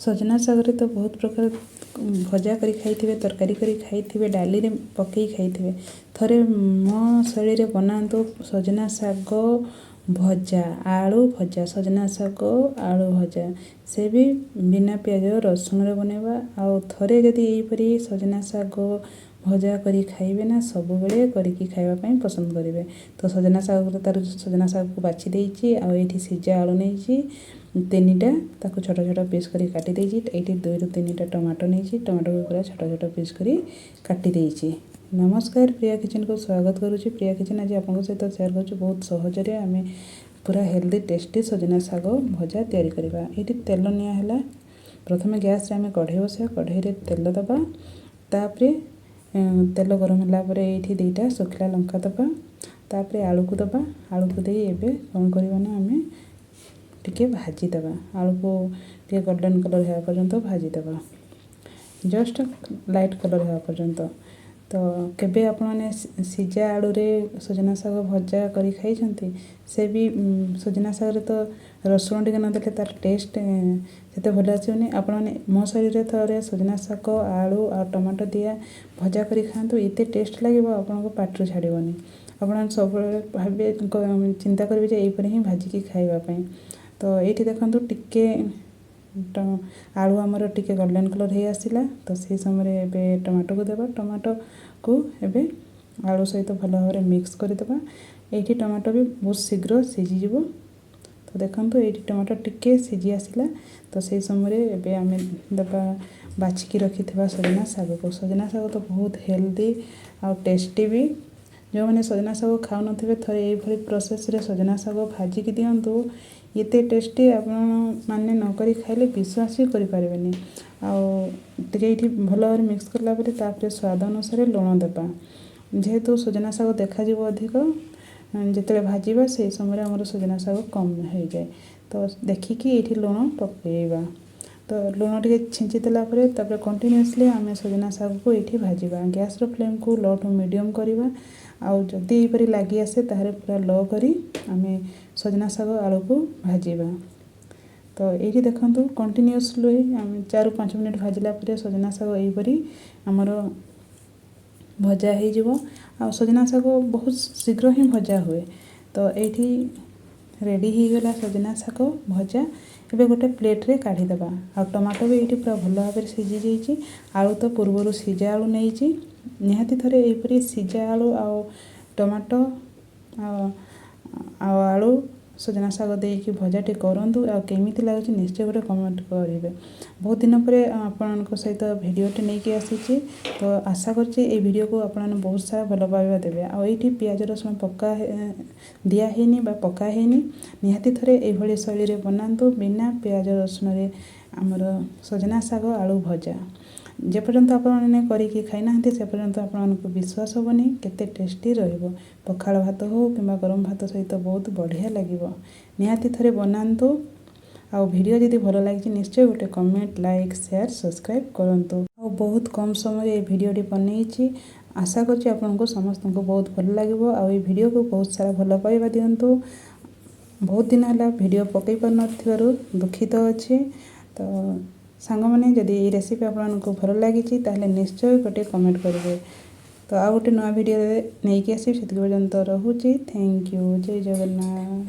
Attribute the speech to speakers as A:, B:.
A: सजना सागर तो बहुत प्रकार भजा करी खाइथिबे, तरकारी करी खाइथिबे, डाली रे पकई खाइथिबे। थरे मो शैली रे बनातो सजना साग भजा, आलू भजा, सजना साग आलू भजा, से भी बिना पियाज रसुण रे बनेबा। आउ थरे जदि एहीपरि सजना साग भजा करी खाइबे ना, सब बेले करिकी खाइबा पई पसंद करिवे। तो सजना साग तार सजना साग को बाछि देइछि, आउ एठी सिजा आलू नेइछि तीनटा, ताको छोट छोट पीस करी काटी देइछि। एठी 2 ରୁ 3टा टमाटो नेइछि, टमाटो को पूरा छोट छोट पीस करी काटी देइछि। नमस्कार, प्रिया किचन को स्वागत करुछि। प्रिया किचन आज आपन सहित शेयर करुछु बहुत सहज रे आमे पूरा हेल्दी टेस्टी सजना साग भजा तयारी करबा। एठी तेल निया हला, प्रथमे गैस रे आमे कढ़ाई बसा, कढ़ाई रे तेल दबा, तापरे तेल गरम होला परे एठी 2टा सुखला लंका दबा, तापरे आलू को दबा। आलू को देई एबे कोन करबा ना आमे टिके भाजी दबा। आलू को टिके गोल्डन कलर हेबा पर्यंत भाजी दबा, जस्ट लाइट कलर हेबा पर्यंत। तो केबे आपने सिजा आलू रे सजना साग भजा करी खाई छंती? से भी सजना साग रे तो रसुण टिके न देले तार टेस्ट सेते भल आसीबनी। आपने मो शैली रे थरे सजना साग आलू आ टमाटो दिया भजा करी खांतु, एते टेस्ट लागिबो आपनको पाटरू छाड़िबनी। आपण सब भाबे चिंता करिवे जे एई पर ही भाजी की खाइबा पई। तो ये देखो टिके आलू आमर टिके गोल्डन कलर हो आसला, तो से समय एबे टमाटो को देबा। टमाटो को एबे आलू सहित भल भाव मिक्स करदेबा। ये टमाटो भी बहुत शीघ्र सीझी जीवो। तो देखो ये टमाटो टिके सीझी आसला, तो से समय एबे आमे देबा बाछिकी रखिथिबा सजना साग को। सजना साग तो बहुत हेल्दी आ टेस्टी भी। जो मैंने सजना साग खाऊ नथिबे थरे एई भली प्रोसेस रे सजना साग भाजी की दियंतु, एते टेस्टी आपण माने न करी खाइले विश्वास ही करि पारेबेनी। आउ टिके एठी भल भाव मिक्स करला परे तापरे स्वाद अनुसार लुण देबा। जेहेतु सजना साग देखा जीवो अधिक, जेतले भाजीबा से समय हमर सजना साग कम हो जाए, तो देखिकी एठी लुण पकेइबा। तो लुण टिके छिंची देला परे तापरे कंटिन्यूअसली आमे सजना साग को एठी भाजीबा। गैस रो फ्लेम को लो टू मीडियम करिबा। आउ जदि एई परि लागि आसे तारे पूरा लो करी आमे सजना साग आलू को भाजीबा। तो ये देखो कंटिन्यूअसली 4 ରୁ 5 मिनट भाजिला परे सजना साग एई परि हमर भजा हो जिवो। आ सजना साग बहुत शीघ्र ही भजा हुए। तो एठी रेडी हो गला सजना साग भजा। एबे गोटे प्लेट रे काढी दबा। आ टमाटो भी एठी पूरा भल भाव सीझी जाइछि। आलू तो पूर्वरु सीझा आलू नेइछि, निहाती थरे एई परि सीझा आलू आ टमाटो आ आलू सजना साग देकी भजाटी करंतु। आ केमिति लागुछि निश्चय गोटे कमेंट करिवे। बहुत दिन पर आपनको सहित भिडियोटे नेकी आसीछि, तो आशा करछि ए भिडियो को आपन बहुत सारा भल पाइबा देबे। आ एठी पियाज रसुण पक्का दिया हेनी बा पक्का हेनी, निहाती थरे ए भली शैली रे बनांतु बिना पियाज रसुण रे हमर सजना साग आलू भजा। जे पर्यंत आपने करिकी खाई नाहंती से पर्यंत आपनको विश्वास होबनी केते टेस्टी रहिबो। पखाळ भात हो किंबा गरम भात सहित बहुत बढ़िया लागिबो। निहाती थरे बनांतु। आ वीडियो जदि भल लागिछि निश्चय गोटे कमेंट, लाइक, शेयर, सब्सक्राइब करंतु। आ बहुत कम समय ए वीडियोटी बनैछि। आशा करछि आपनको समस्तनको बहुत भल लागिबो। आ ए वीडियो को बहुत सारा भल पाइबा दियंतु। बहुत दिन हला वीडियो पकई पर नथिबारु दुखित अछि। तो सांग माने जदि ए रेसिपी आपनको भल लागिछि ताहले निश्चय गोटे कमेंट करिवे। तो आ गोटे नया वीडियो नेकी आसी, सेति पर्यंत रहुछि। Thank you. जय जगन्नाथ।